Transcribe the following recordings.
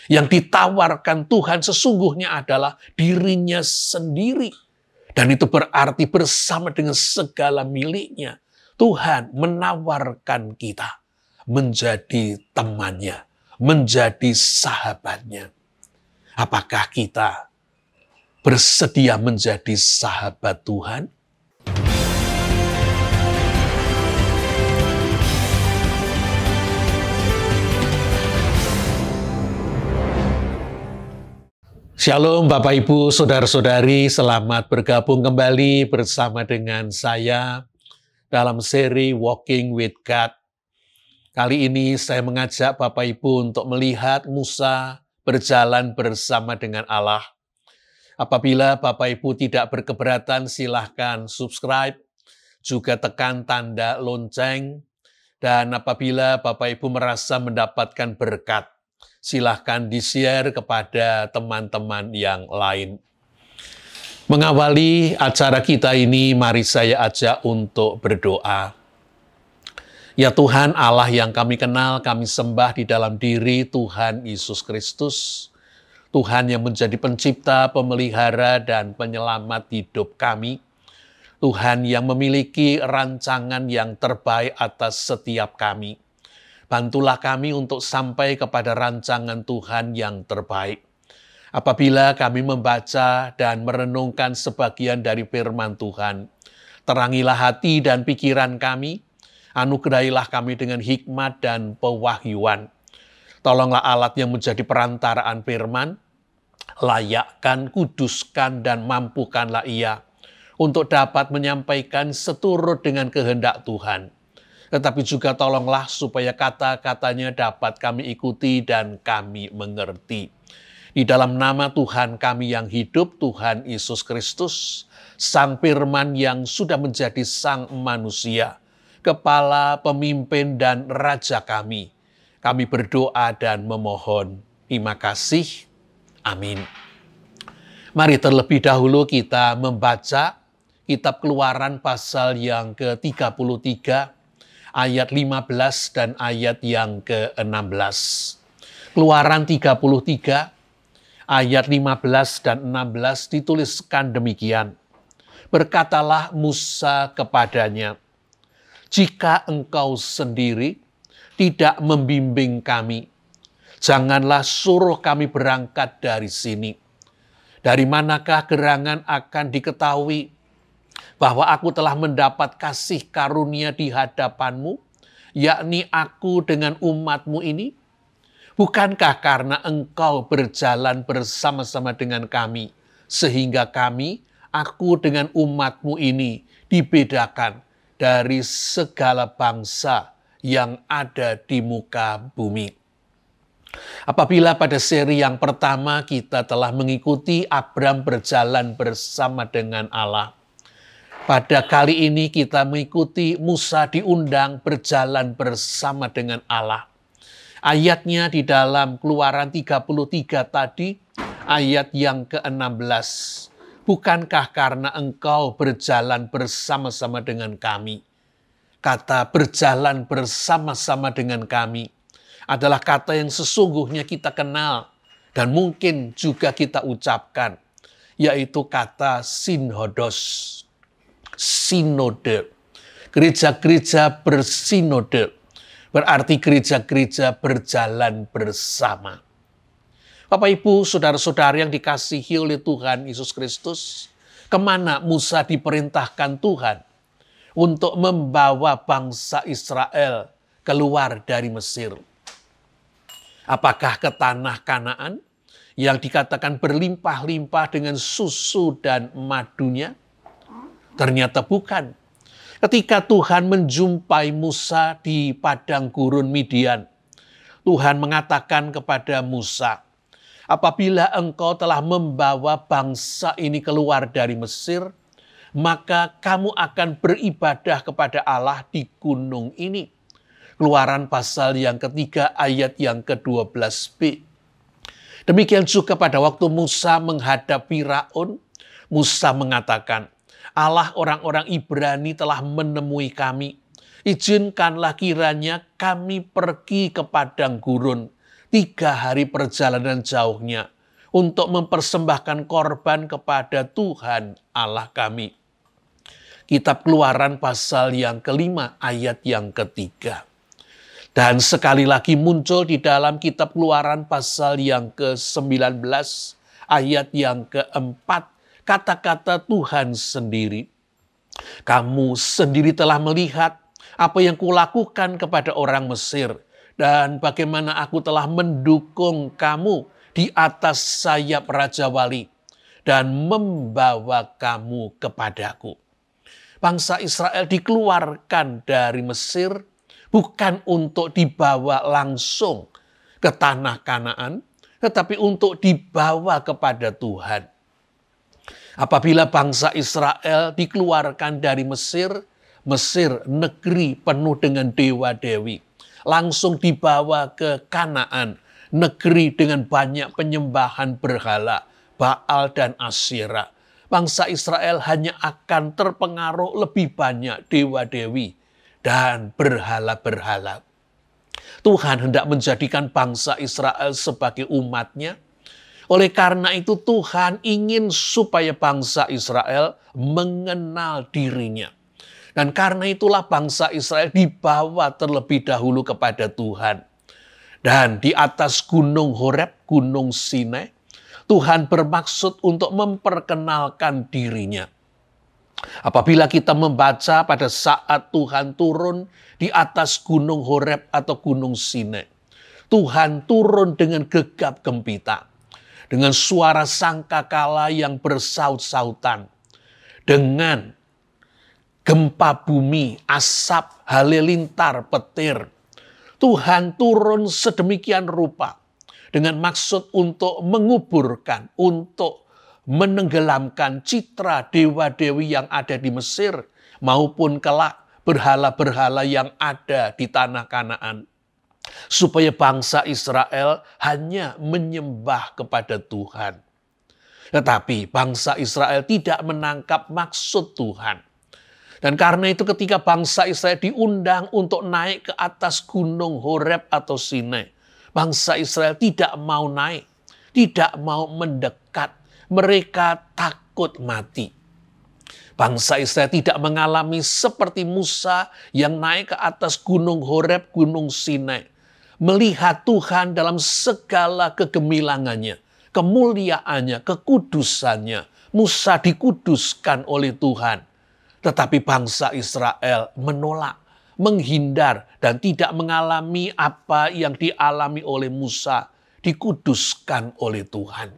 Yang ditawarkan Tuhan sesungguhnya adalah dirinya sendiri. Dan itu berarti bersama dengan segala miliknya, Tuhan menawarkan kita menjadi temannya, menjadi sahabatnya. Apakah kita bersedia menjadi sahabat Tuhan? Shalom Bapak Ibu, Saudara-saudari, selamat bergabung kembali bersama dengan saya dalam seri Walking with God. Kali ini saya mengajak Bapak Ibu untuk melihat Musa berjalan bersama dengan Allah. Apabila Bapak Ibu tidak berkeberatan, silahkan subscribe, juga tekan tanda lonceng, dan apabila Bapak Ibu merasa mendapatkan berkat, silahkan di-share kepada teman-teman yang lain. Mengawali acara kita ini, mari saya ajak untuk berdoa. Ya Tuhan Allah yang kami kenal, kami sembah di dalam diri Tuhan Yesus Kristus. Tuhan yang menjadi pencipta, pemelihara, dan penyelamat hidup kami. Tuhan yang memiliki rancangan yang terbaik atas setiap kami. Bantulah kami untuk sampai kepada rancangan Tuhan yang terbaik. Apabila kami membaca dan merenungkan sebagian dari firman Tuhan, terangilah hati dan pikiran kami, anugerahilah kami dengan hikmat dan pewahyuan. Tolonglah alat yang menjadi perantaraan firman, layakkan, kuduskan, dan mampukanlah ia untuk dapat menyampaikan seturut dengan kehendak Tuhan. Tetapi juga tolonglah supaya kata-katanya dapat kami ikuti dan kami mengerti. Di dalam nama Tuhan kami yang hidup, Tuhan Yesus Kristus, Sang Firman yang sudah menjadi Sang Manusia, Kepala, Pemimpin, dan Raja kami. Kami berdoa dan memohon. Terima kasih. Amin. Mari terlebih dahulu kita membaca Kitab Keluaran pasal yang ke-33, ayat 15 dan ayat yang ke-16. Keluaran 33, ayat 15 dan 16 dituliskan demikian. Berkatalah Musa kepadanya, "Jika engkau sendiri tidak membimbing kami, janganlah suruh kami berangkat dari sini. Dari manakah gerangan akan diketahui bahwa aku telah mendapat kasih karunia di hadapanmu, yakni aku dengan umatmu ini? Bukankah karena engkau berjalan bersama-sama dengan kami, sehingga kami, aku dengan umatmu ini, dibedakan dari segala bangsa yang ada di muka bumi." Apabila pada seri yang pertama kita telah mengikuti Abram berjalan bersama dengan Allah, pada kali ini kita mengikuti Musa diundang berjalan bersama dengan Allah. Ayatnya di dalam Keluaran 33 tadi, ayat yang ke-16. Bukankah karena engkau berjalan bersama-sama dengan kami? Kata berjalan bersama-sama dengan kami adalah kata yang sesungguhnya kita kenal dan mungkin juga kita ucapkan, yaitu kata sinhodos. Sinode. Gereja-gereja bersinode. Berarti gereja-gereja berjalan bersama. Bapak Ibu, saudara-saudara yang dikasihi oleh Tuhan Yesus Kristus, kemana Musa diperintahkan Tuhan untuk membawa bangsa Israel keluar dari Mesir? Apakah ke tanah Kanaan yang dikatakan berlimpah-limpah dengan susu dan madunya? Ternyata bukan. Ketika Tuhan menjumpai Musa di padang gurun Midian, Tuhan mengatakan kepada Musa, "Apabila engkau telah membawa bangsa ini keluar dari Mesir, maka kamu akan beribadah kepada Allah di gunung ini." Keluaran pasal yang ketiga ayat yang ke-12b. Demikian juga pada waktu Musa menghadap Firaun, Musa mengatakan, "Allah orang-orang Ibrani telah menemui kami. Izinkanlah kiranya kami pergi ke padang gurun. 3 hari perjalanan jauhnya untuk mempersembahkan korban kepada Tuhan Allah kami. Kitab Keluaran pasal yang kelima ayat yang ketiga. Dan sekali lagi muncul di dalam kitab Keluaran pasal yang ke-19 ayat yang keempat, kata-kata Tuhan sendiri. Kamu sendiri telah melihat apa yang kulakukan kepada orang Mesir dan bagaimana aku telah mendukung kamu di atas sayap Raja Wali dan membawa kamu kepadaku. Bangsa Israel dikeluarkan dari Mesir bukan untuk dibawa langsung ke tanah Kanaan, tetapi untuk dibawa kepada Tuhan. Apabila bangsa Israel dikeluarkan dari Mesir, Mesir negeri penuh dengan dewa-dewi, langsung dibawa ke Kanaan, negeri dengan banyak penyembahan berhala, Baal dan Asyera. Bangsa Israel hanya akan terpengaruh lebih banyak dewa-dewi dan berhala-berhala. Tuhan hendak menjadikan bangsa Israel sebagai umat-Nya. Oleh karena itu Tuhan ingin supaya bangsa Israel mengenal dirinya. Dan karena itulah bangsa Israel dibawa terlebih dahulu kepada Tuhan. Dan di atas gunung Horeb, gunung Sinai, Tuhan bermaksud untuk memperkenalkan dirinya. Apabila kita membaca pada saat Tuhan turun di atas gunung Horeb atau gunung Sinai, Tuhan turun dengan gegap gempita, dengan suara sangkakala yang bersaut-sautan, dengan gempa bumi, asap, halilintar, petir. Tuhan turun sedemikian rupa dengan maksud untuk menguburkan, untuk menenggelamkan citra dewa-dewi yang ada di Mesir maupun kelak berhala-berhala yang ada di tanah Kanaan. Supaya bangsa Israel hanya menyembah kepada Tuhan. Tetapi bangsa Israel tidak menangkap maksud Tuhan. Dan karena itu ketika bangsa Israel diundang untuk naik ke atas gunung Horeb atau Sinai, bangsa Israel tidak mau naik, tidak mau mendekat. Mereka takut mati. Bangsa Israel tidak mengalami seperti Musa yang naik ke atas gunung Horeb, gunung Sinai. Melihat Tuhan dalam segala kegemilangannya, kemuliaannya, kekudusannya. Musa dikuduskan oleh Tuhan. Tetapi bangsa Israel menolak, menghindar, dan tidak mengalami apa yang dialami oleh Musa, dikuduskan oleh Tuhan.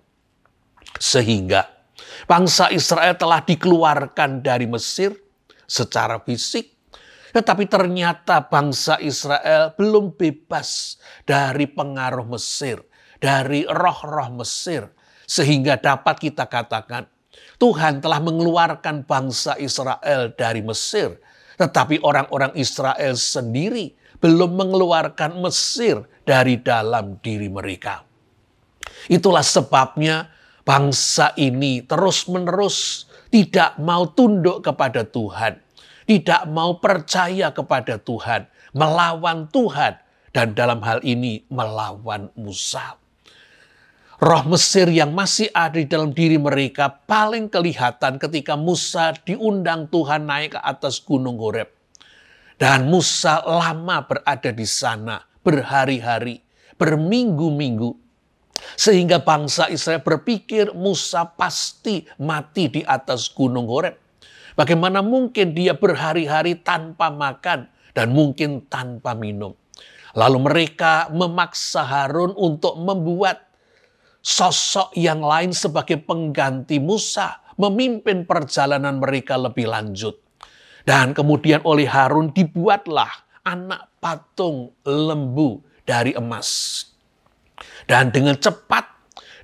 Sehingga bangsa Israel telah dikeluarkan dari Mesir secara fisik, tetapi ternyata bangsa Israel belum bebas dari pengaruh Mesir, dari roh-roh Mesir, sehingga dapat kita katakan Tuhan telah mengeluarkan bangsa Israel dari Mesir, tetapi orang-orang Israel sendiri belum mengeluarkan Mesir dari dalam diri mereka. Itulah sebabnya bangsa ini terus-menerus tidak mau tunduk kepada Tuhan, tidak mau percaya kepada Tuhan, melawan Tuhan, dan dalam hal ini melawan Musa. Roh Mesir yang masih ada di dalam diri mereka paling kelihatan ketika Musa diundang Tuhan naik ke atas gunung Horeb. Dan Musa lama berada di sana, berhari-hari, berminggu-minggu. Sehingga bangsa Israel berpikir Musa pasti mati di atas gunung Horeb. Bagaimana mungkin dia berhari-hari tanpa makan dan mungkin tanpa minum. Lalu mereka memaksa Harun untuk membuat sosok yang lain sebagai pengganti Musa, memimpin perjalanan mereka lebih lanjut. Dan kemudian oleh Harun dibuatlah anak patung lembu dari emas. Dan dengan cepat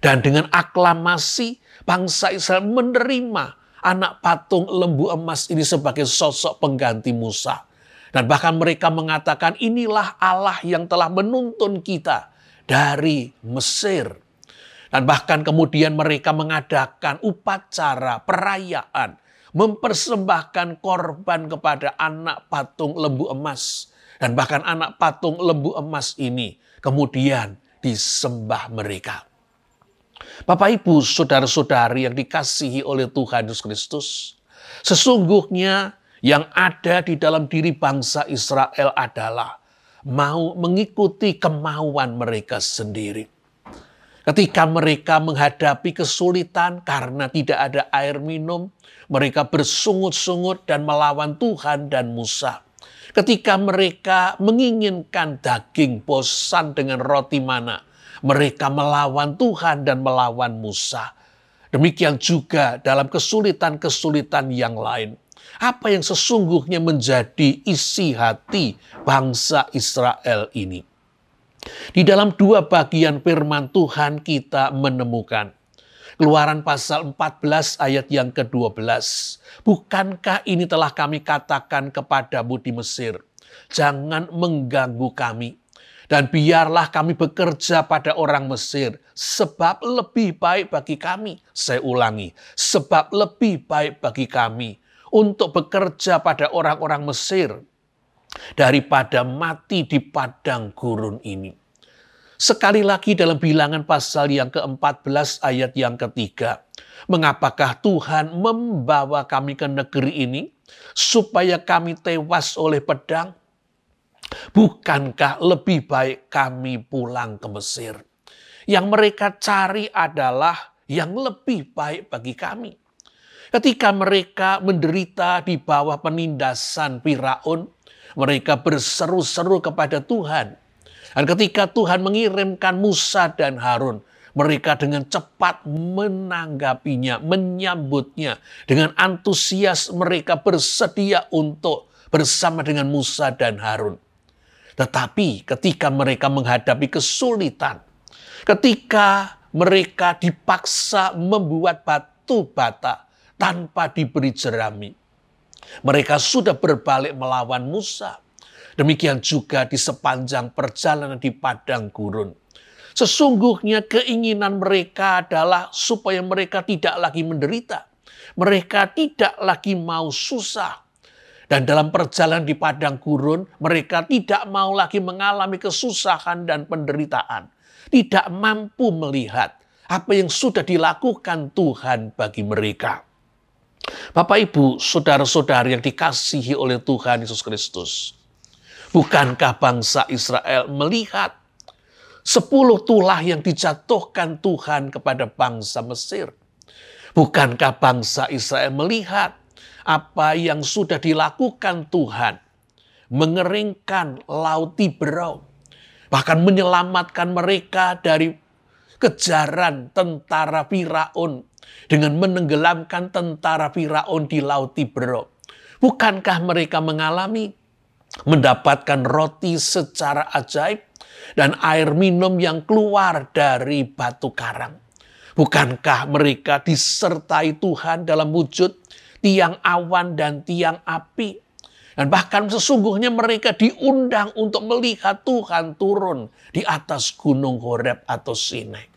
dan dengan aklamasi bangsa Israel menerima anak patung lembu emas ini sebagai sosok pengganti Musa. Dan bahkan mereka mengatakan inilah Allah yang telah menuntun kita dari Mesir. Dan bahkan kemudian mereka mengadakan upacara, perayaan, mempersembahkan korban kepada anak patung lembu emas. Dan bahkan anak patung lembu emas ini kemudian disembah mereka. Bapak, Ibu, saudara-saudari yang dikasihi oleh Tuhan Yesus Kristus, sesungguhnya yang ada di dalam diri bangsa Israel adalah mau mengikuti kemauan mereka sendiri. Ketika mereka menghadapi kesulitan karena tidak ada air minum, mereka bersungut-sungut dan melawan Tuhan dan Musa. Ketika mereka menginginkan daging, bosan dengan roti mana, mereka melawan Tuhan dan melawan Musa. Demikian juga dalam kesulitan-kesulitan yang lain. Apa yang sesungguhnya menjadi isi hati bangsa Israel ini? Di dalam dua bagian firman Tuhan kita menemukan Keluaran pasal 14 ayat yang ke-12. Bukankah ini telah kami katakan kepadamu di Mesir, jangan mengganggu kami, dan biarlah kami bekerja pada orang Mesir, sebab lebih baik bagi kami. Saya ulangi, sebab lebih baik bagi kami untuk bekerja pada orang-orang Mesir daripada mati di padang gurun ini. Sekali lagi dalam Bilangan pasal yang ke-14 ayat yang ketiga. Mengapakah Tuhan membawa kami ke negeri ini supaya kami tewas oleh pedang? Bukankah lebih baik kami pulang ke Mesir? Yang mereka cari adalah yang lebih baik bagi kami. Ketika mereka menderita di bawah penindasan Firaun, mereka berseru-seru kepada Tuhan. Dan ketika Tuhan mengirimkan Musa dan Harun, mereka dengan cepat menanggapinya, menyambutnya. Dengan antusias mereka bersedia untuk bersama dengan Musa dan Harun. Tetapi ketika mereka menghadapi kesulitan, ketika mereka dipaksa membuat batu bata tanpa diberi jerami, mereka sudah berbalik melawan Musa. Demikian juga di sepanjang perjalanan di padang gurun. Sesungguhnya keinginan mereka adalah supaya mereka tidak lagi menderita. Mereka tidak lagi mau susah. Dan dalam perjalanan di padang gurun, mereka tidak mau lagi mengalami kesusahan dan penderitaan. Tidak mampu melihat apa yang sudah dilakukan Tuhan bagi mereka. Bapak, Ibu, saudara-saudari yang dikasihi oleh Tuhan Yesus Kristus. Bukankah bangsa Israel melihat 10 tulah yang dijatuhkan Tuhan kepada bangsa Mesir? Bukankah bangsa Israel melihat apa yang sudah dilakukan Tuhan? Mengeringkan laut Tiberau, bahkan menyelamatkan mereka dari kejaran tentara Firaun dengan menenggelamkan tentara Firaun di laut Tiberau. Bukankah mereka mendapatkan roti secara ajaib dan air minum yang keluar dari batu karang? Bukankah mereka disertai Tuhan dalam wujud tiang awan dan tiang api? Dan bahkan sesungguhnya mereka diundang untuk melihat Tuhan turun di atas gunung Horeb atau Sinai.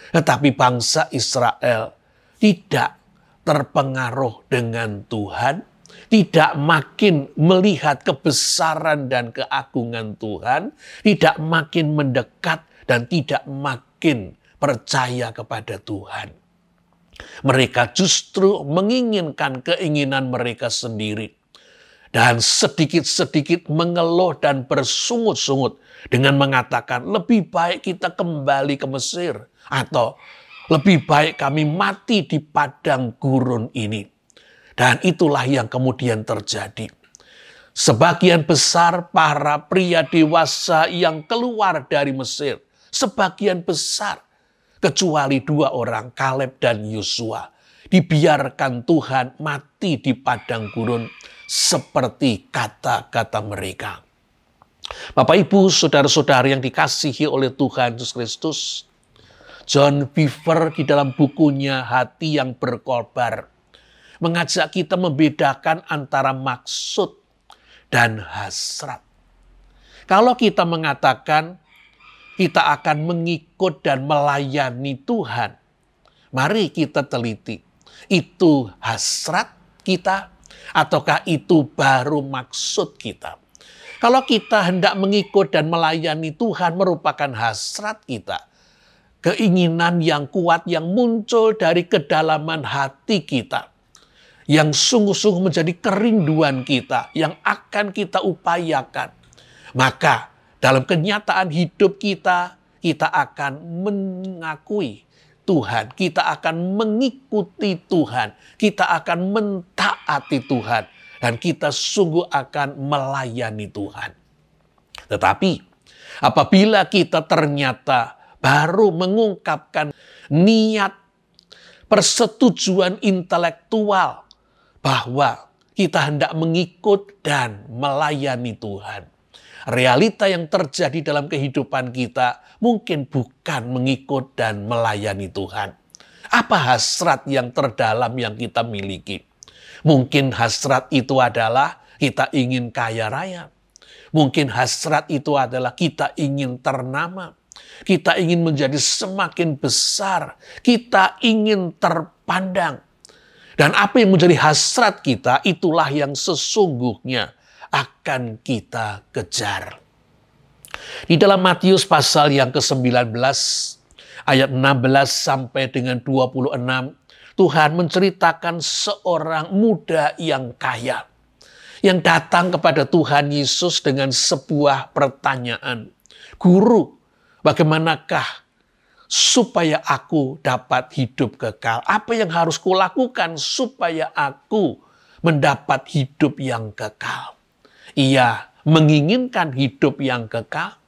Tetapi bangsa Israel tidak terpengaruh dengan Tuhan, tidak makin melihat kebesaran dan keagungan Tuhan, tidak makin mendekat dan tidak makin percaya kepada Tuhan. Mereka justru menginginkan keinginan mereka sendiri. Dan sedikit-sedikit mengeluh dan bersungut-sungut dengan mengatakan lebih baik kita kembali ke Mesir. Atau lebih baik kami mati di padang gurun ini. Dan itulah yang kemudian terjadi. Sebagian besar para pria dewasa yang keluar dari Mesir, sebagian besar, kecuali 2 orang, Kaleb dan Yosua, dibiarkan Tuhan mati di padang gurun seperti kata-kata mereka. Bapak, Ibu, saudara-saudari yang dikasihi oleh Tuhan Yesus Kristus, John Beaver di dalam bukunya Hati yang Berkobar mengajak kita membedakan antara maksud dan hasrat. Kalau kita mengatakan kita akan mengikut dan melayani Tuhan, mari kita teliti. Itu hasrat kita ataukah itu baru maksud kita? Kalau kita hendak mengikut dan melayani Tuhan merupakan hasrat kita. Keinginan yang kuat yang muncul dari kedalaman hati kita. Yang sungguh-sungguh menjadi kerinduan kita. Yang akan kita upayakan. Maka dalam kenyataan hidup kita, kita akan mengakui Tuhan. Kita akan mengikuti Tuhan. Kita akan mentaati Tuhan. Dan kita sungguh akan melayani Tuhan. Tetapi apabila kita ternyata baru mengungkapkan niat persetujuan intelektual bahwa kita hendak mengikut dan melayani Tuhan. Realita yang terjadi dalam kehidupan kita mungkin bukan mengikut dan melayani Tuhan. Apa hasrat yang terdalam yang kita miliki? Mungkin hasrat itu adalah kita ingin kaya raya. Mungkin hasrat itu adalah kita ingin ternama. Kita ingin menjadi semakin besar. Kita ingin terpandang. Dan apa yang menjadi hasrat kita, itulah yang sesungguhnya akan kita kejar. Di dalam Matius pasal yang ke-19, ayat 16 sampai dengan 26, Tuhan menceritakan seorang muda yang kaya yang datang kepada Tuhan Yesus dengan sebuah pertanyaan. Guru, bagaimanakah supaya aku dapat hidup kekal? Apa yang harus kulakukan supaya aku mendapat hidup yang kekal? Ia menginginkan hidup yang kekal.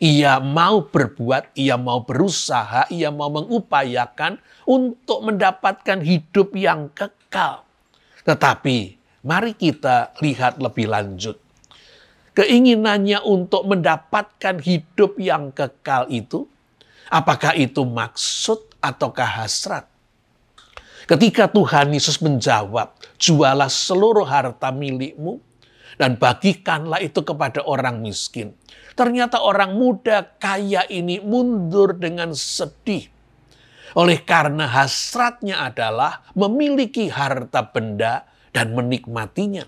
Ia mau berbuat, ia mau berusaha, ia mau mengupayakan untuk mendapatkan hidup yang kekal. Tetapi mari kita lihat lebih lanjut. Keinginannya untuk mendapatkan hidup yang kekal itu, apakah itu maksud ataukah hasrat? Ketika Tuhan Yesus menjawab, jualah seluruh harta milikmu dan bagikanlah itu kepada orang miskin. Ternyata orang muda kaya ini mundur dengan sedih. Oleh karena hasratnya adalah memiliki harta benda dan menikmatinya.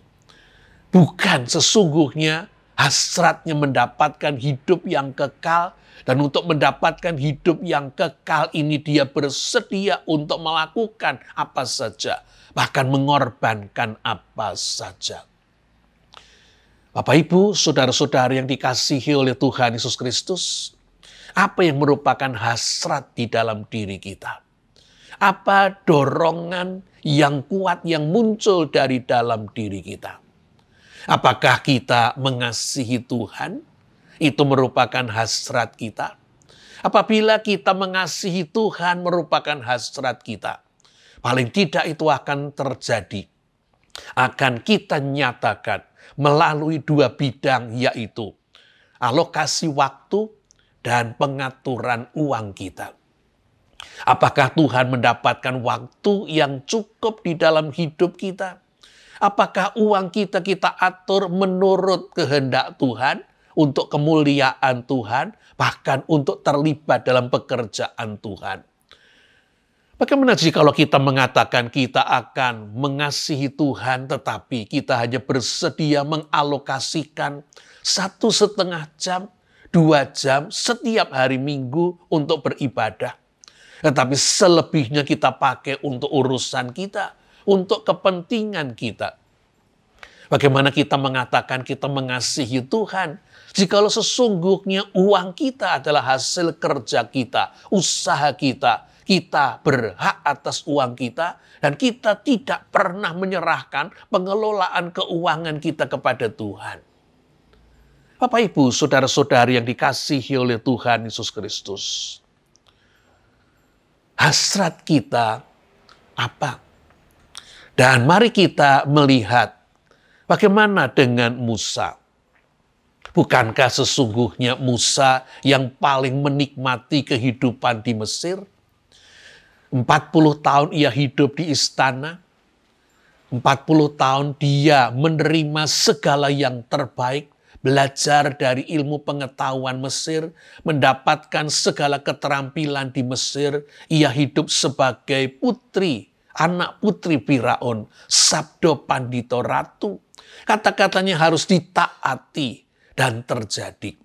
Bukan sesungguhnya hasratnya mendapatkan hidup yang kekal. Dan untuk mendapatkan hidup yang kekal ini dia bersedia untuk melakukan apa saja. Bahkan mengorbankan apa saja. Bapak, Ibu, saudara-saudara yang dikasihi oleh Tuhan Yesus Kristus, apa yang merupakan hasrat di dalam diri kita? Apa dorongan yang kuat yang muncul dari dalam diri kita? Apakah kita mengasihi Tuhan? Itu merupakan hasrat kita. Apabila kita mengasihi Tuhan merupakan hasrat kita, paling tidak itu akan terjadi. Akan kita nyatakan melalui dua bidang, yaitu alokasi waktu dan pengaturan uang kita. Apakah Tuhan mendapatkan waktu yang cukup di dalam hidup kita? Apakah uang kita atur menurut kehendak Tuhan, untuk kemuliaan Tuhan, bahkan untuk terlibat dalam pekerjaan Tuhan? Bagaimana jika kalau kita mengatakan kita akan mengasihi Tuhan, tetapi kita hanya bersedia mengalokasikan 1,5 jam, 2 jam setiap hari Minggu untuk beribadah. Tetapi selebihnya kita pakai untuk urusan kita, untuk kepentingan kita. Bagaimana kita mengatakan kita mengasihi Tuhan, jikalau sesungguhnya uang kita adalah hasil kerja kita, usaha kita. Kita berhak atas uang kita dan kita tidak pernah menyerahkan pengelolaan keuangan kita kepada Tuhan. Bapak, Ibu, saudara-saudari yang dikasihi oleh Tuhan Yesus Kristus. Hasrat kita apa? Dan mari kita melihat bagaimana dengan Musa. Bukankah sesungguhnya Musa yang paling menikmati kehidupan di Mesir? 40 tahun ia hidup di istana. 40 tahun dia menerima segala yang terbaik. Belajar dari ilmu pengetahuan Mesir. Mendapatkan segala keterampilan di Mesir. Ia hidup sebagai putri, anak putri Firaun. Sabdo Pandito Ratu. Kata-katanya harus ditaati. dan terjadi.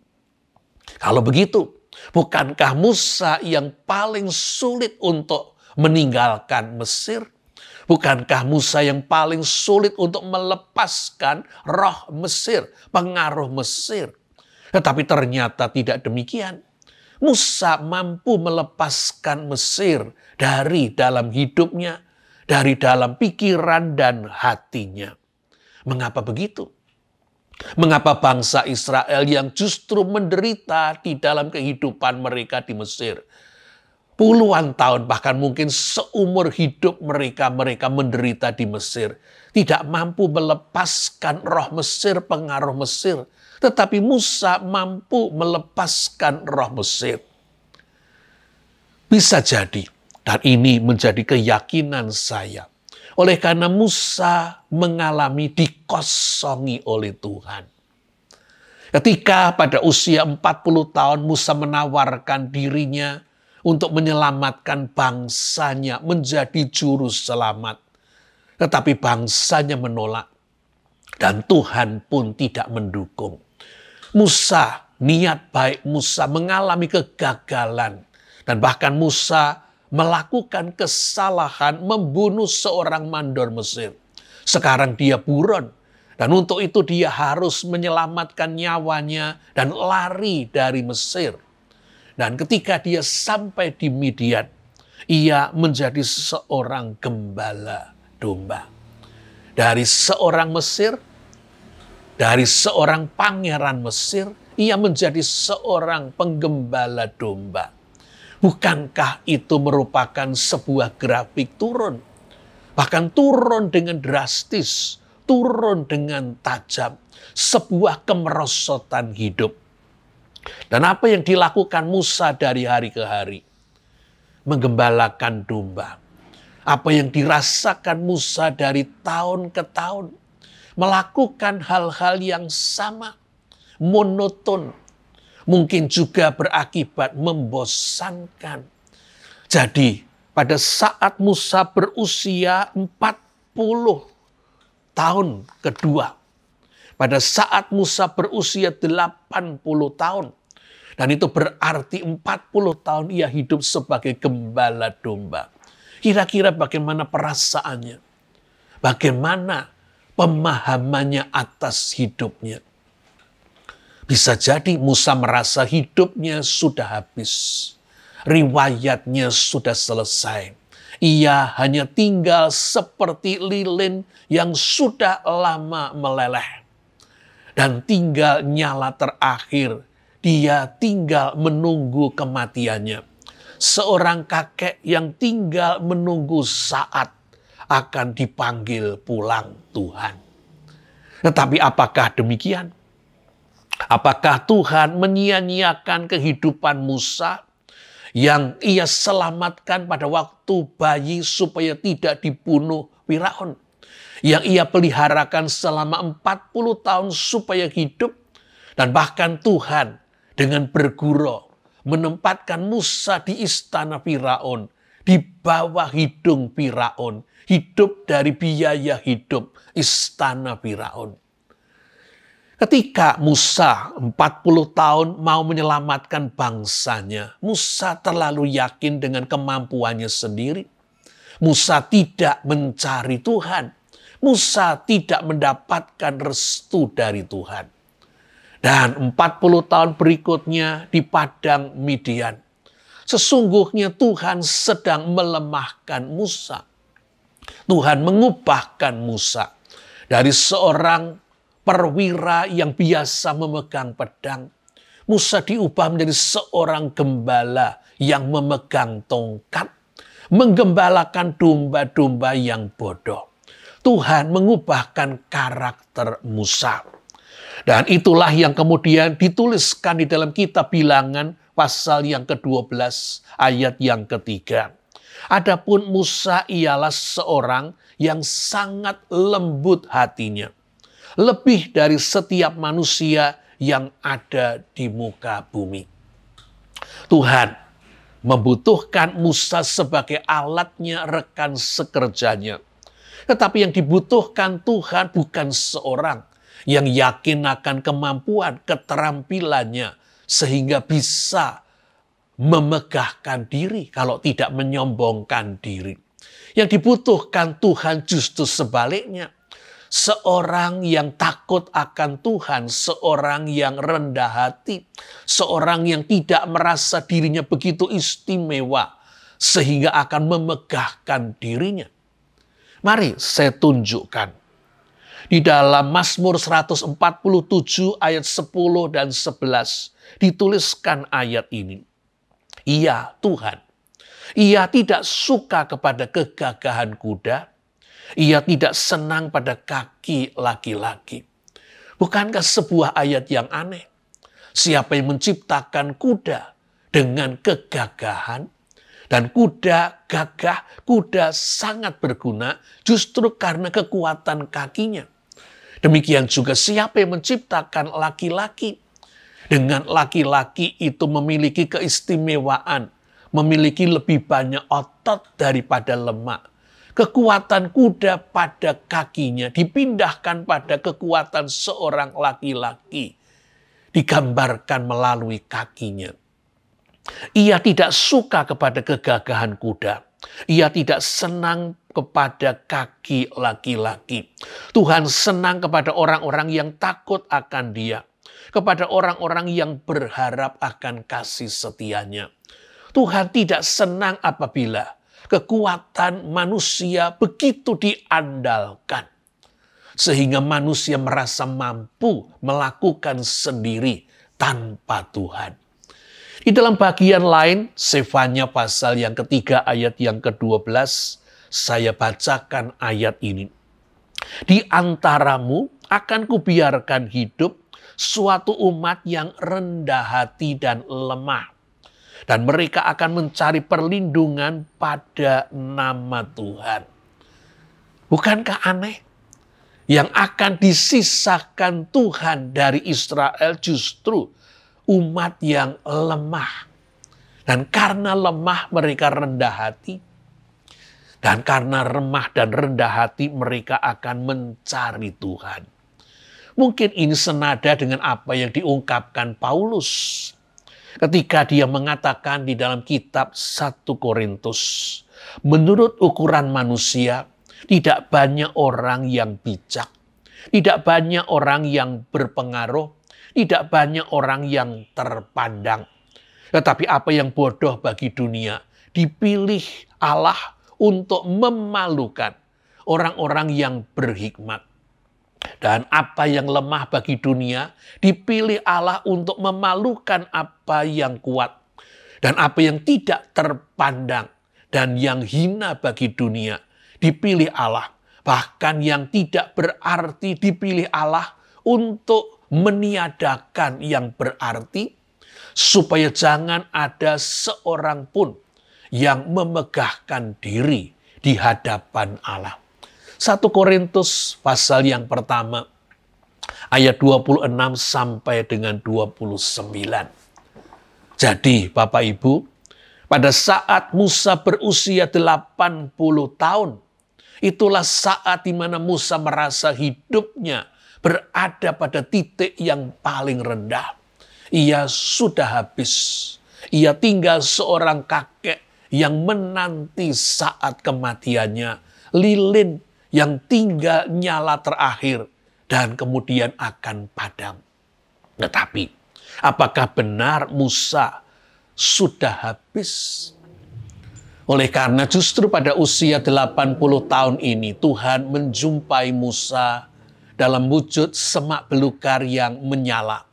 Kalau begitu, bukankah Musa yang paling sulit untuk meninggalkan Mesir? Bukankah Musa yang paling sulit untuk melepaskan roh Mesir, pengaruh Mesir? Tetapi ternyata tidak demikian. Musa mampu melepaskan Mesir dari dalam hidupnya, dari dalam pikiran dan hatinya. Mengapa begitu? Mengapa bangsa Israel yang justru menderita di dalam kehidupan mereka di Mesir? Puluhan tahun, bahkan mungkin seumur hidup mereka menderita di Mesir. Tidak mampu melepaskan roh Mesir, pengaruh Mesir. Tetapi Musa mampu melepaskan roh Mesir. Bisa jadi, dan ini menjadi keyakinan saya. Oleh karena Musa mengalami dikosongi oleh Tuhan. Ketika pada usia 40 tahun Musa menawarkan dirinya untuk menyelamatkan bangsanya menjadi juru selamat. Tetapi bangsanya menolak. Dan Tuhan pun tidak mendukung. Musa, niat baik Musa mengalami kegagalan. Dan bahkan Musa melakukan kesalahan membunuh seorang mandor Mesir. Sekarang dia buron. Dan untuk itu dia harus menyelamatkan nyawanya dan lari dari Mesir. Dan ketika dia sampai di Midian, ia menjadi seorang gembala domba. Dari seorang Mesir, dari seorang pangeran Mesir, ia menjadi seorang penggembala domba. Bukankah itu merupakan sebuah grafik turun? Bahkan turun dengan drastis, turun dengan tajam. Sebuah kemerosotan hidup. Dan apa yang dilakukan Musa dari hari ke hari? Menggembalakan domba. Apa yang dirasakan Musa dari tahun ke tahun? Melakukan hal-hal yang sama. Monoton. Mungkin juga berakibat membosankan. Jadi pada saat Musa berusia 40 tahun kedua. Pada saat Musa berusia 80 tahun. Dan itu berarti 40 tahun ia hidup sebagai gembala domba. Kira-kira bagaimana perasaannya? Bagaimana pemahamannya atas hidupnya? Bisa jadi Musa merasa hidupnya sudah habis. Riwayatnya sudah selesai. Ia hanya tinggal seperti lilin yang sudah lama meleleh. Dan tinggal nyala terakhir, dia tinggal menunggu kematiannya. Seorang kakek yang tinggal menunggu saat akan dipanggil pulang Tuhan. Tetapi apakah demikian? Apakah Tuhan menyia-nyiakan kehidupan Musa yang ia selamatkan pada waktu bayi supaya tidak dibunuh Firaun? Yang ia peliharakan selama 40 tahun supaya hidup. Dan bahkan Tuhan dengan bergurau menempatkan Musa di istana Firaun. Di bawah hidung Firaun. Hidup dari biaya hidup istana Firaun. Ketika Musa 40 tahun mau menyelamatkan bangsanya. Musa terlalu yakin dengan kemampuannya sendiri. Musa tidak mencari Tuhan. Musa tidak mendapatkan restu dari Tuhan. Dan 40 tahun berikutnya di padang Midian. Sesungguhnya Tuhan sedang melemahkan Musa. Tuhan mengubahkan Musa dari seorang perwira yang biasa memegang pedang. Musa diubah menjadi seorang gembala yang memegang tongkat. Menggembalakan domba-domba yang bodoh. Tuhan mengubahkan karakter Musa. Dan itulah yang kemudian dituliskan di dalam kitab Bilangan pasal yang ke-12 ayat yang ke-3. Adapun Musa ialah seorang yang sangat lembut hatinya. Lebih dari setiap manusia yang ada di muka bumi. Tuhan membutuhkan Musa sebagai alatnya, rekan sekerjanya. Tetapi yang dibutuhkan Tuhan bukan seorang. yang yakin akan kemampuan, keterampilannya, sehingga bisa memegahkan diri kalau tidak menyombongkan diri. Yang dibutuhkan Tuhan justru sebaliknya. Seorang yang takut akan Tuhan, seorang yang rendah hati, seorang yang tidak merasa dirinya begitu istimewa, sehingga akan memegahkan dirinya. Mari saya tunjukkan. Di dalam Mazmur 147 ayat 10 dan 11 dituliskan ayat ini. Ia Tuhan, Ia tidak suka kepada kegagahan kuda, Ia tidak senang pada kaki laki-laki. Bukankah sebuah ayat yang aneh? Siapa yang menciptakan kuda dengan kegagahan? Dan kuda gagah, kuda sangat berguna justru karena kekuatan kakinya. Demikian juga siapa yang menciptakan laki-laki? Dengan laki-laki itu memiliki keistimewaan, memiliki lebih banyak otot daripada lemak. Kekuatan kuda pada kakinya dipindahkan pada kekuatan seorang laki-laki. Digambarkan melalui kakinya. Ia tidak suka kepada kegagahan kuda. Ia tidak senang kepada kaki laki-laki. Tuhan senang kepada orang-orang yang takut akan Dia. Kepada orang-orang yang berharap akan kasih setianya. Tuhan tidak senang apabila kekuatan manusia begitu diandalkan. Sehingga manusia merasa mampu melakukan sendiri tanpa Tuhan. Di dalam bagian lain, Sefanya pasal yang ketiga ayat yang ke-12, saya bacakan ayat ini. Di antaramu akan kubiarkan hidup suatu umat yang rendah hati dan lemah. Dan mereka akan mencari perlindungan pada nama Tuhan. Bukankah aneh? Yang akan disisakan Tuhan dari Israel justru umat yang lemah. Dan karena lemah mereka rendah hati. Dan karena remah dan rendah hati mereka akan mencari Tuhan. Mungkin ini senada dengan apa yang diungkapkan Paulus. Ketika dia mengatakan di dalam kitab 1 Korintus. Menurut ukuran manusia, tidak banyak orang yang bijak. Tidak banyak orang yang berpengaruh. Tidak banyak orang yang terpandang. Tetapi apa yang bodoh bagi dunia dipilih Allah untuk memalukan orang-orang yang berhikmat. Dan apa yang lemah bagi dunia dipilih Allah untuk memalukan apa yang kuat. Dan apa yang tidak terpandang dan yang hina bagi dunia dipilih Allah. Bahkan yang tidak berarti dipilih Allah untuk meniadakan yang berarti. Supaya jangan ada seorang pun yang memegahkan diri di hadapan Allah. 1 Korintus pasal yang pertama ayat 26 sampai dengan 29. Jadi Bapak Ibu, pada saat Musa berusia 80 tahun, itulah saat di mana Musa merasa hidupnya berada pada titik yang paling rendah. Ia sudah habis. Ia tinggal seorang kakek yang menanti saat kematiannya. Lilin yang tinggal nyala terakhir dan kemudian akan padam. Tetapi apakah benar Musa sudah habis? Oleh karena justru pada usia 80 tahun ini Tuhan menjumpai Musa dalam wujud semak belukar yang menyala,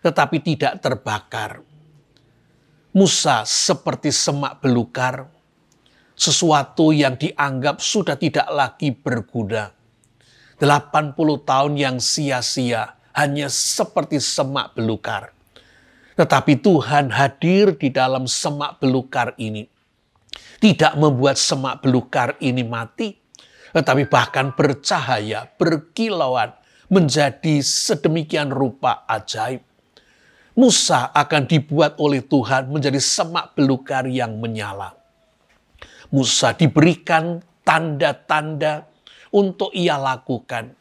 tetapi tidak terbakar. Musa seperti semak belukar, sesuatu yang dianggap sudah tidak lagi berguna. 80 tahun yang sia-sia hanya seperti semak belukar. Tetapi Tuhan hadir di dalam semak belukar ini. Tidak membuat semak belukar ini mati, tetapi bahkan bercahaya, berkilauan, menjadi sedemikian rupa ajaib. Musa akan dibuat oleh Tuhan menjadi semak belukar yang menyala. Musa diberikan tanda-tanda untuk ia lakukan.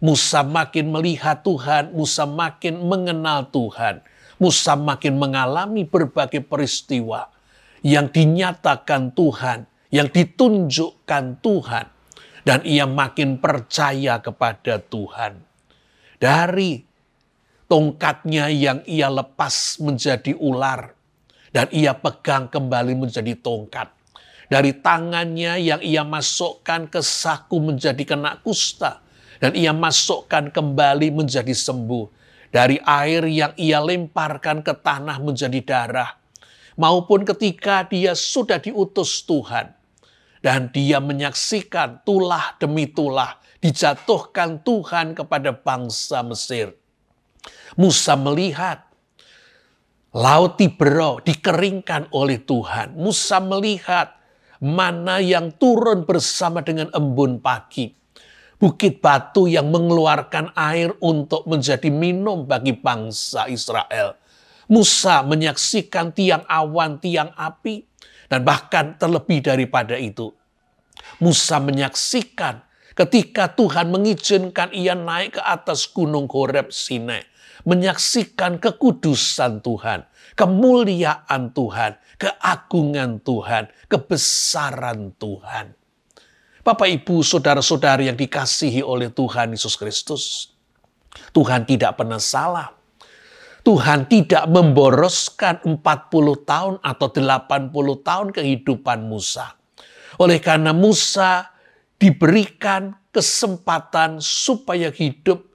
Musa makin melihat Tuhan, Musa makin mengenal Tuhan. Musa makin mengalami berbagai peristiwa yang dinyatakan Tuhan, yang ditunjukkan Tuhan. Dan ia makin percaya kepada Tuhan. Dari tongkatnya yang ia lepas menjadi ular, dan ia pegang kembali menjadi tongkat. Dari tangannya yang ia masukkan ke saku menjadi kena kusta, dan ia masukkan kembali menjadi sembuh. Dari air yang ia lemparkan ke tanah menjadi darah, maupun ketika dia sudah diutus Tuhan, dan dia menyaksikan tulah demi tulah dijatuhkan Tuhan kepada bangsa Mesir. Musa melihat Laut Tibero dikeringkan oleh Tuhan. Musa melihat mana yang turun bersama dengan embun pagi. Bukit batu yang mengeluarkan air untuk menjadi minum bagi bangsa Israel. Musa menyaksikan tiang awan, tiang api, dan bahkan terlebih daripada itu. Musa menyaksikan ketika Tuhan mengizinkan ia naik ke atas gunung Horeb Sinai. Menyaksikan kekudusan Tuhan, kemuliaan Tuhan, keagungan Tuhan, kebesaran Tuhan. Bapak, Ibu, saudara-saudari yang dikasihi oleh Tuhan Yesus Kristus, Tuhan tidak pernah salah. Tuhan tidak memboroskan 40 tahun atau 80 tahun kehidupan Musa. Oleh karena Musa diberikan kesempatan supaya hidup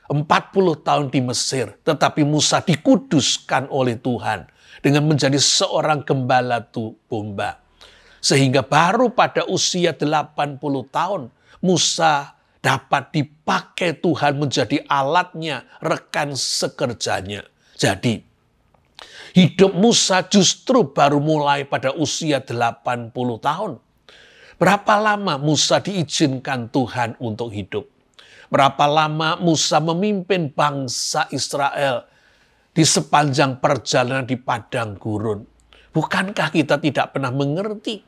40 tahun di Mesir, tetapi Musa dikuduskan oleh Tuhan dengan menjadi seorang gembala domba. Sehingga baru pada usia 80 tahun, Musa dapat dipakai Tuhan menjadi alatnya, rekan sekerjanya. Jadi, hidup Musa justru baru mulai pada usia 80 tahun. Berapa lama Musa diizinkan Tuhan untuk hidup? Berapa lama Musa memimpin bangsa Israel di sepanjang perjalanan di padang gurun? Bukankah kita tidak pernah mengerti?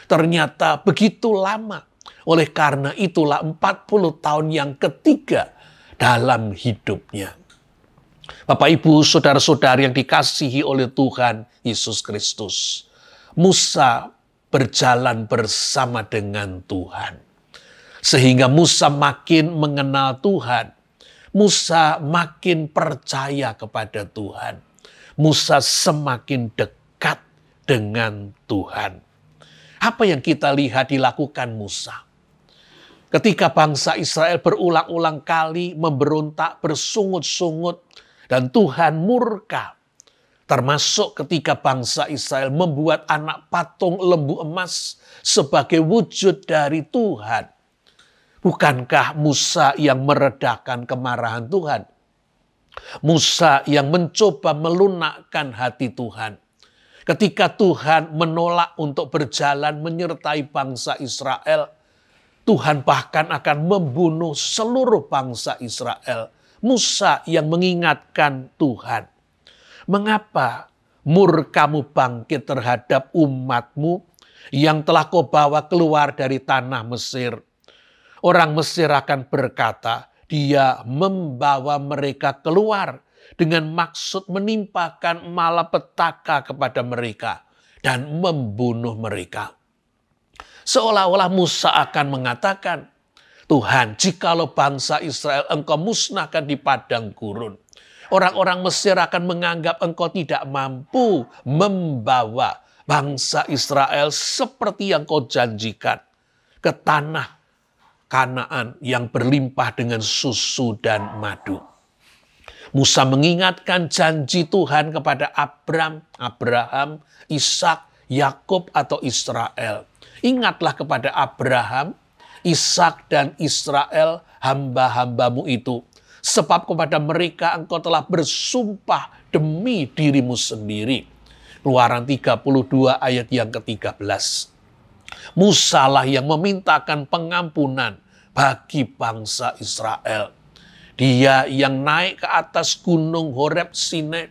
Ternyata begitu lama. Oleh karena itulah 40 tahun yang ketiga dalam hidupnya. Bapak, Ibu, saudara-saudari yang dikasihi oleh Tuhan Yesus Kristus. Musa berjalan bersama dengan Tuhan. Sehingga Musa makin mengenal Tuhan. Musa makin percaya kepada Tuhan. Musa semakin dekat dengan Tuhan. Apa yang kita lihat dilakukan Musa? Ketika bangsa Israel berulang-ulang kali memberontak, bersungut-sungut, dan Tuhan murka. Termasuk ketika bangsa Israel membuat anak patung lembu emas sebagai wujud dari Tuhan. Bukankah Musa yang meredakan kemarahan Tuhan? Musa yang mencoba melunakkan hati Tuhan. Ketika Tuhan menolak untuk berjalan menyertai bangsa Israel, Tuhan bahkan akan membunuh seluruh bangsa Israel. Musa yang mengingatkan Tuhan, mengapa murkamu bangkit terhadap umatmu yang telah kau bawa keluar dari tanah Mesir? Orang Mesir akan berkata, dia membawa mereka keluar dengan maksud menimpakan malapetaka kepada mereka dan membunuh mereka. Seolah-olah Musa akan mengatakan, Tuhan, jikalau bangsa Israel engkau musnahkan di padang gurun, orang-orang Mesir akan menganggap engkau tidak mampu membawa bangsa Israel seperti yang kau janjikan ke tanah Kanaan yang berlimpah dengan susu dan madu. Musa mengingatkan janji Tuhan kepada Abraham, Ishak, Yakub atau Israel. Ingatlah kepada Abraham, Ishak dan Israel, hamba-hambamu itu. Sebab kepada mereka engkau telah bersumpah demi dirimu sendiri. Keluaran 32 ayat yang ke-13. Musa lah yang memintakan pengampunan bagi bangsa Israel. Dia yang naik ke atas gunung Horeb Sinai.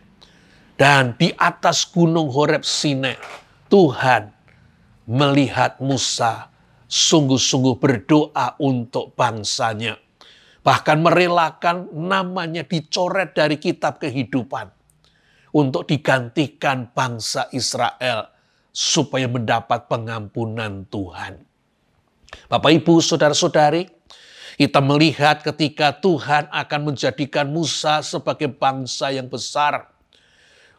Dan di atas gunung Horeb Sinai, Tuhan melihat Musa sungguh-sungguh berdoa untuk bangsanya. Bahkan merelakan namanya dicoret dari kitab kehidupan untuk digantikan bangsa Israel supaya mendapat pengampunan Tuhan. Bapak, Ibu, saudara-saudari, kita melihat ketika Tuhan akan menjadikan Musa sebagai bangsa yang besar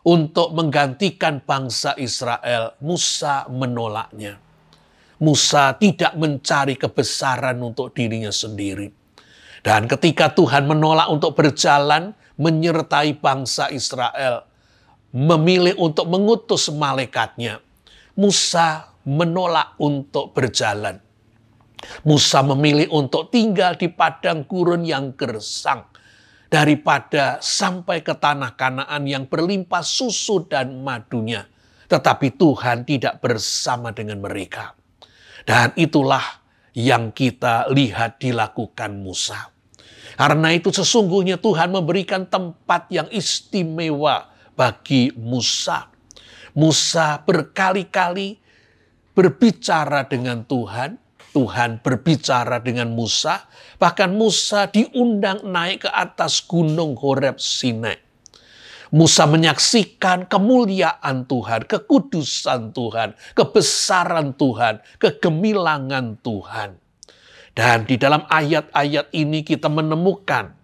untuk menggantikan bangsa Israel, Musa menolaknya. Musa tidak mencari kebesaran untuk dirinya sendiri. Dan ketika Tuhan menolak untuk berjalan menyertai bangsa Israel, memilih untuk mengutus malaikatnya, Musa menolak untuk berjalan. Musa memilih untuk tinggal di padang gurun yang gersang daripada sampai ke tanah Kanaan yang berlimpah susu dan madunya. Tetapi Tuhan tidak bersama dengan mereka. Dan itulah yang kita lihat dilakukan Musa. Karena itu sesungguhnya Tuhan memberikan tempat yang istimewa bagi Musa. Musa berkali-kali berbicara dengan Tuhan. Tuhan berbicara dengan Musa. Bahkan Musa diundang naik ke atas gunung Horeb Sinai. Musa menyaksikan kemuliaan Tuhan, kekudusan Tuhan, kebesaran Tuhan, kegemilangan Tuhan. Dan di dalam ayat-ayat ini kita menemukan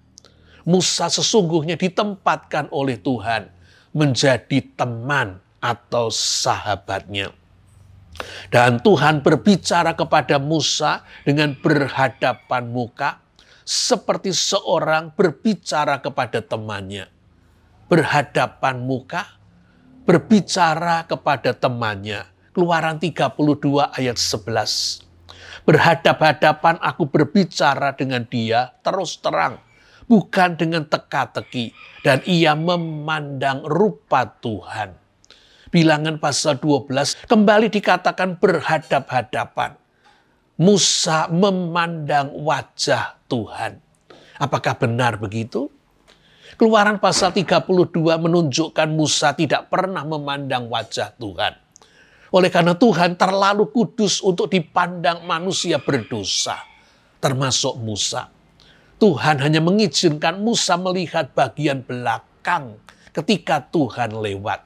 Musa sesungguhnya ditempatkan oleh Tuhan menjadi teman atau sahabatnya. Dan Tuhan berbicara kepada Musa dengan berhadapan muka seperti seorang berbicara kepada temannya. Berhadapan muka, berbicara kepada temannya. Keluaran 32 ayat 11. Berhadap-hadapan aku berbicara dengan dia terus terang, bukan dengan teka-teki. Dan ia memandang rupa Tuhan. Bilangan pasal 12 kembali dikatakan berhadap-hadapan. Musa memandang wajah Tuhan. Apakah benar begitu? Keluaran pasal 32 menunjukkan Musa tidak pernah memandang wajah Tuhan. Oleh karena Tuhan terlalu kudus untuk dipandang manusia berdosa, termasuk Musa. Tuhan hanya mengizinkan Musa melihat bagian belakang ketika Tuhan lewat.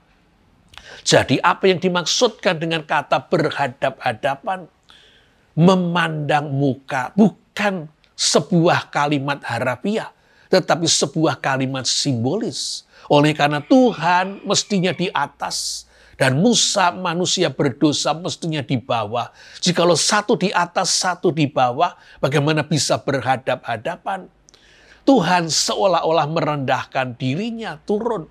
Jadi apa yang dimaksudkan dengan kata berhadap-hadapan? Memandang muka bukan sebuah kalimat harafiah, tetapi sebuah kalimat simbolis. Oleh karena Tuhan mestinya di atas dan Musa manusia berdosa mestinya di bawah. Jikalau satu di atas, satu di bawah, bagaimana bisa berhadap-hadapan? Tuhan seolah-olah merendahkan dirinya turun.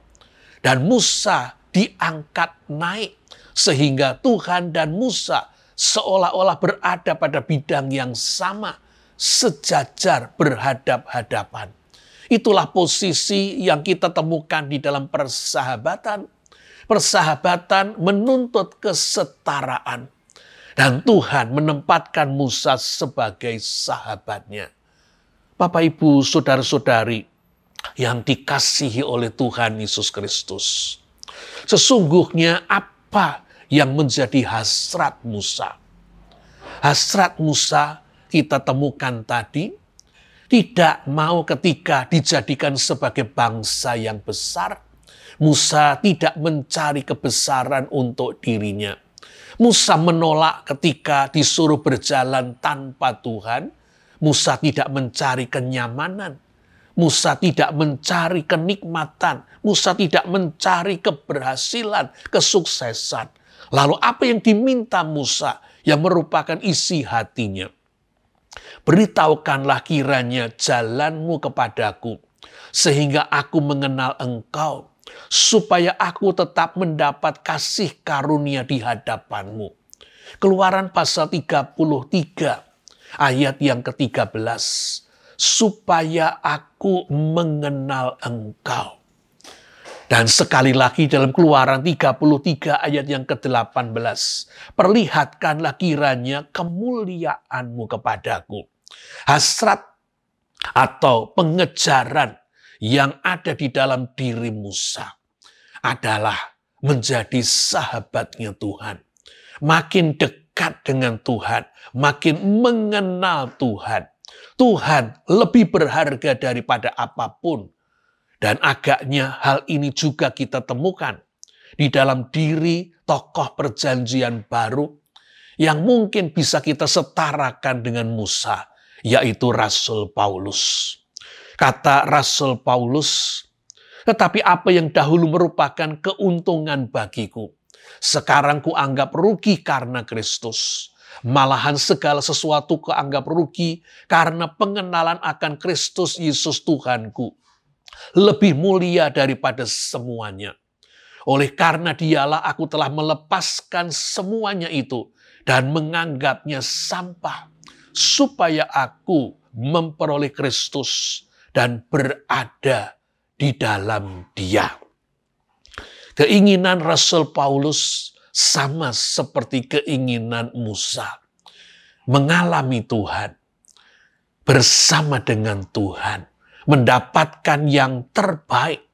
Dan Musa diangkat naik. Sehingga Tuhan dan Musa seolah-olah berada pada bidang yang sama. Sejajar berhadap-hadapan. Itulah posisi yang kita temukan di dalam persahabatan. Persahabatan menuntut kesetaraan. Dan Tuhan menempatkan Musa sebagai sahabatnya. Bapak, Ibu, saudara-saudari yang dikasihi oleh Tuhan Yesus Kristus. Sesungguhnya apa yang menjadi hasrat Musa? Hasrat Musa kita temukan tadi, tidak mau ketika dijadikan sebagai bangsa yang besar, Musa tidak mencari kebesaran untuk dirinya. Musa menolak ketika disuruh berjalan tanpa Tuhan. Musa tidak mencari kenyamanan. Musa tidak mencari kenikmatan. Musa tidak mencari keberhasilan, kesuksesan. Lalu apa yang diminta Musa yang merupakan isi hatinya? Beritahukanlah kiranya jalanmu kepadaku, sehingga aku mengenal engkau, supaya aku tetap mendapat kasih karunia di hadapanmu. Keluaran pasal 33 ayat yang ke-13. Supaya aku mengenal engkau. Dan sekali lagi dalam Keluaran 33 ayat yang ke-18. Perlihatkanlah kiranya kemuliaanmu kepadaku. Hasrat atau pengejaran yang ada di dalam diri Musa adalah menjadi sahabatnya Tuhan. Makin dekat dengan Tuhan, makin mengenal Tuhan. Tuhan lebih berharga daripada apapun. Dan agaknya hal ini juga kita temukan di dalam diri tokoh perjanjian baru yang mungkin bisa kita setarakan dengan Musa, yaitu Rasul Paulus. Kata Rasul Paulus, tetapi apa yang dahulu merupakan keuntungan bagiku, sekarang kuanggap rugi karena Kristus. Malahan segala sesuatu kuanggap rugi karena pengenalan akan Kristus Yesus Tuhanku. Lebih mulia daripada semuanya. Oleh karena dialah aku telah melepaskan semuanya itu dan menganggapnya sampah, supaya aku memperoleh Kristus dan berada di dalam Dia. Keinginan Rasul Paulus sama seperti keinginan Musa. Mengalami Tuhan, bersama dengan Tuhan, mendapatkan yang terbaik,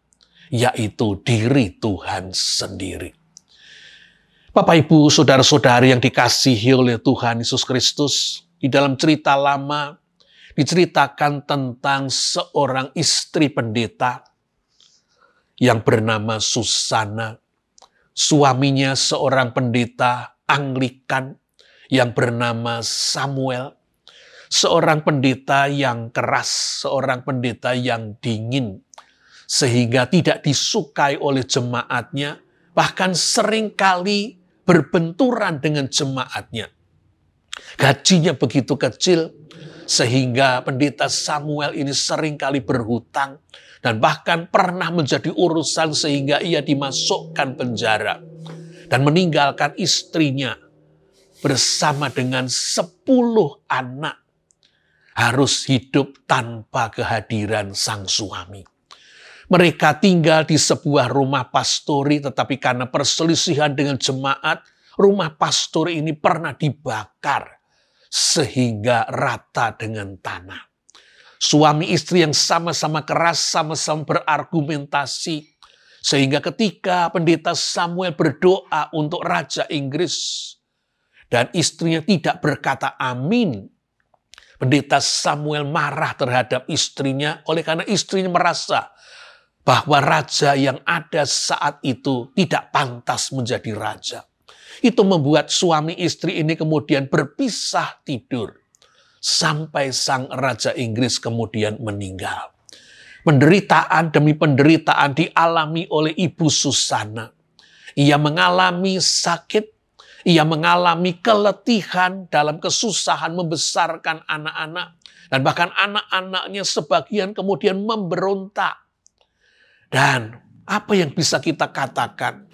yaitu diri Tuhan sendiri. Bapak, Ibu, saudara-saudari yang dikasihi oleh Tuhan Yesus Kristus, di dalam cerita lama diceritakan tentang seorang istri pendeta yang bernama Susana. Suaminya seorang pendeta Anglikan yang bernama Samuel. Seorang pendeta yang keras, seorang pendeta yang dingin, sehingga tidak disukai oleh jemaatnya, bahkan seringkali berbenturan dengan jemaatnya. Gajinya begitu kecil, sehingga pendeta Samuel ini seringkali berhutang, dan bahkan pernah menjadi urusan sehingga ia dimasukkan penjara, dan meninggalkan istrinya bersama dengan 10 anak, harus hidup tanpa kehadiran sang suami. Mereka tinggal di sebuah rumah pastori, tetapi karena perselisihan dengan jemaat, rumah pastori ini pernah dibakar sehingga rata dengan tanah. Suami istri yang sama-sama keras, sama-sama berargumentasi, sehingga ketika pendeta Samuel berdoa untuk Raja Inggris dan istrinya tidak berkata amin, pendeta Samuel marah terhadap istrinya, oleh karena istrinya merasa bahwa raja yang ada saat itu tidak pantas menjadi raja. Itu membuat suami istri ini kemudian berpisah tidur sampai sang Raja Inggris kemudian meninggal. Penderitaan demi penderitaan dialami oleh Ibu Susana. Ia mengalami sakit, ia mengalami keletihan dalam kesusahan membesarkan anak-anak, dan bahkan anak-anaknya sebagian kemudian memberontak. Dan apa yang bisa kita katakan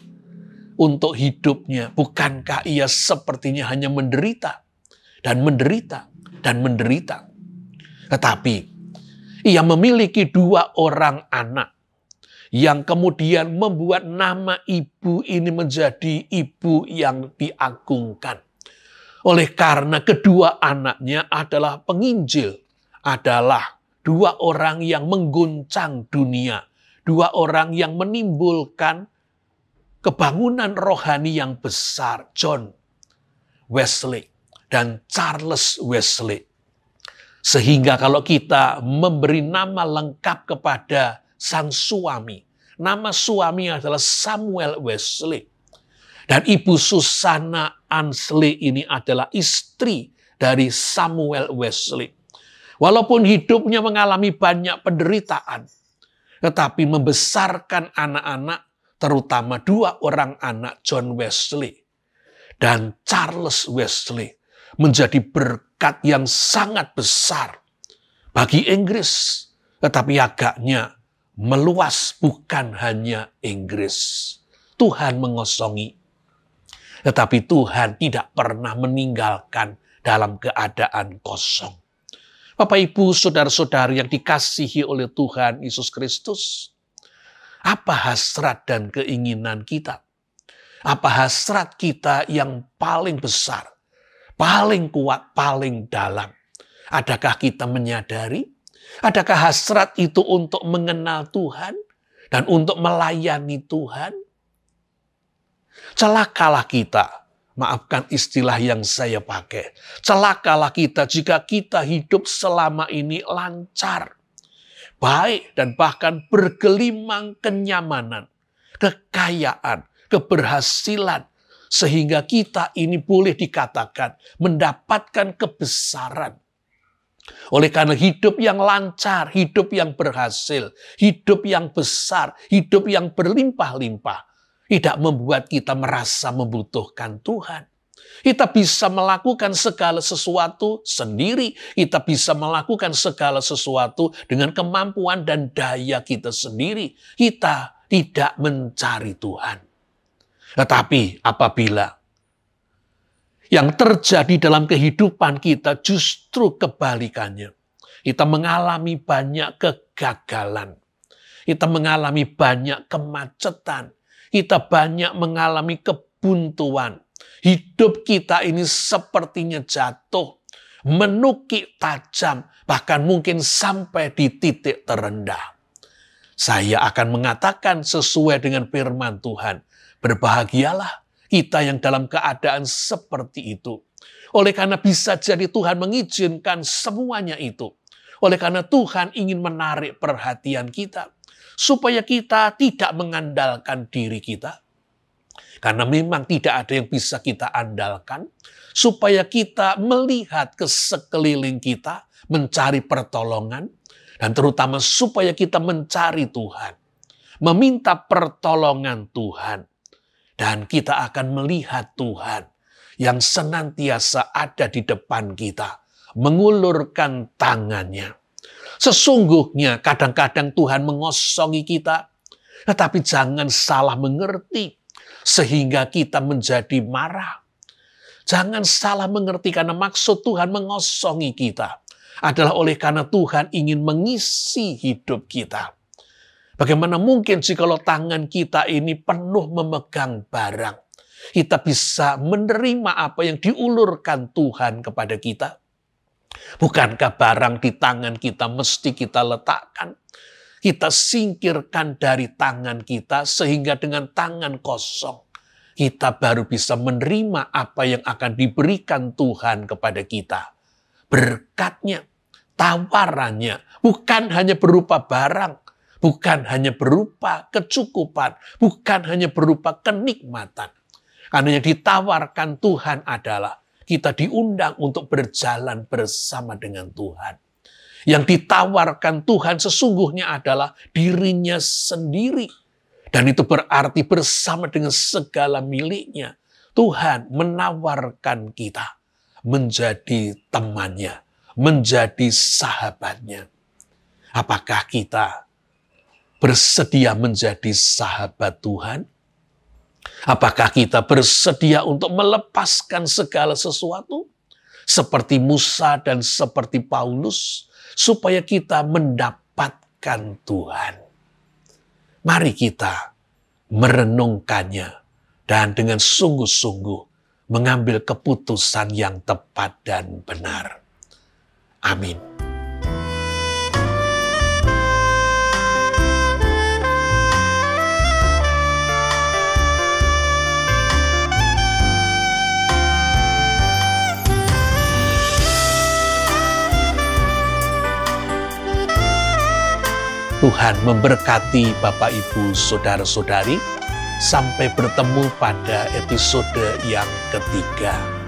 untuk hidupnya? Bukankah ia sepertinya hanya menderita dan menderita dan menderita? Tetapi ia memiliki 2 orang anak yang kemudian membuat nama ibu ini menjadi ibu yang diagungkan. Oleh karena kedua anaknya adalah penginjil, adalah 2 orang yang mengguncang dunia, 2 orang yang menimbulkan kebangunan rohani yang besar, John Wesley dan Charles Wesley. Sehingga kalau kita memberi nama lengkap kepada sang suami, nama suami adalah Samuel Wesley. Dan Ibu Susana Ansley ini adalah istri dari Samuel Wesley. Walaupun hidupnya mengalami banyak penderitaan, tetapi membesarkan anak-anak, terutama 2 orang anak John Wesley dan Charles Wesley, menjadi berkat yang sangat besar bagi Inggris. Tetapi agaknya meluas, bukan hanya Inggris. Tuhan mengosongi, tetapi Tuhan tidak pernah meninggalkan dalam keadaan kosong. Bapak, Ibu, saudara-saudari yang dikasihi oleh Tuhan Yesus Kristus, apa hasrat dan keinginan kita? Apa hasrat kita yang paling besar, paling kuat, paling dalam? Adakah kita menyadari? Adakah hasrat itu untuk mengenal Tuhan dan untuk melayani Tuhan? Celakalah kita Maafkan istilah yang saya pakai. Celakalah kita jika kita hidup selama ini lancar, baik dan bahkan bergelimang kenyamanan, kekayaan, keberhasilan, sehingga kita ini boleh dikatakan mendapatkan kebesaran. Oleh karena hidup yang lancar, hidup yang berhasil, hidup yang besar, hidup yang berlimpah-limpah, tidak membuat kita merasa membutuhkan Tuhan. Kita bisa melakukan segala sesuatu sendiri. Kita bisa melakukan segala sesuatu dengan kemampuan dan daya kita sendiri. Kita tidak mencari Tuhan. Tetapi apabila yang terjadi dalam kehidupan kita justru kebalikannya. Kita mengalami banyak kegagalan. Kita mengalami banyak kemacetan. Kita banyak mengalami kebuntuan. Hidup kita ini sepertinya jatuh, menukik tajam, bahkan mungkin sampai di titik terendah. Saya akan mengatakan sesuai dengan firman Tuhan, berbahagialah kita yang dalam keadaan seperti itu. Oleh karena bisa jadi Tuhan mengizinkan semuanya itu. Oleh karena Tuhan ingin menarik perhatian kita, supaya kita tidak mengandalkan diri kita. Karena memang tidak ada yang bisa kita andalkan. Supaya kita melihat ke sekeliling kita, mencari pertolongan. Dan terutama supaya kita mencari Tuhan. Meminta pertolongan Tuhan. Dan kita akan melihat Tuhan yang senantiasa ada di depan kita. Mengulurkan tangannya. Sesungguhnya kadang-kadang Tuhan mengosongi kita, tetapi jangan salah mengerti sehingga kita menjadi marah. Jangan salah mengerti karena maksud Tuhan mengosongi kita adalah oleh karena Tuhan ingin mengisi hidup kita. Bagaimana mungkin jikalau tangan kita ini penuh memegang barang, kita bisa menerima apa yang diulurkan Tuhan kepada kita? Bukankah barang di tangan kita mesti kita letakkan? Kita singkirkan dari tangan kita sehingga dengan tangan kosong kita baru bisa menerima apa yang akan diberikan Tuhan kepada kita. Berkatnya, tawarannya, bukan hanya berupa barang, bukan hanya berupa kecukupan, bukan hanya berupa kenikmatan. Karena yang ditawarkan Tuhan adalah kita diundang untuk berjalan bersama dengan Tuhan. Yang ditawarkan Tuhan sesungguhnya adalah dirinya sendiri. Dan itu berarti bersama dengan segala miliknya. Tuhan menawarkan kita menjadi temannya, menjadi sahabatnya. Apakah kita bersedia menjadi sahabat Tuhan? Apakah kita bersedia untuk melepaskan segala sesuatu? Seperti Musa dan seperti Paulus, supaya kita mendapatkan Tuhan. Mari kita merenungkannya dan dengan sungguh-sungguh mengambil keputusan yang tepat dan benar. Amin. Tuhan memberkati Bapak, Ibu, Saudara-saudari. Sampai bertemu pada episode yang ketiga.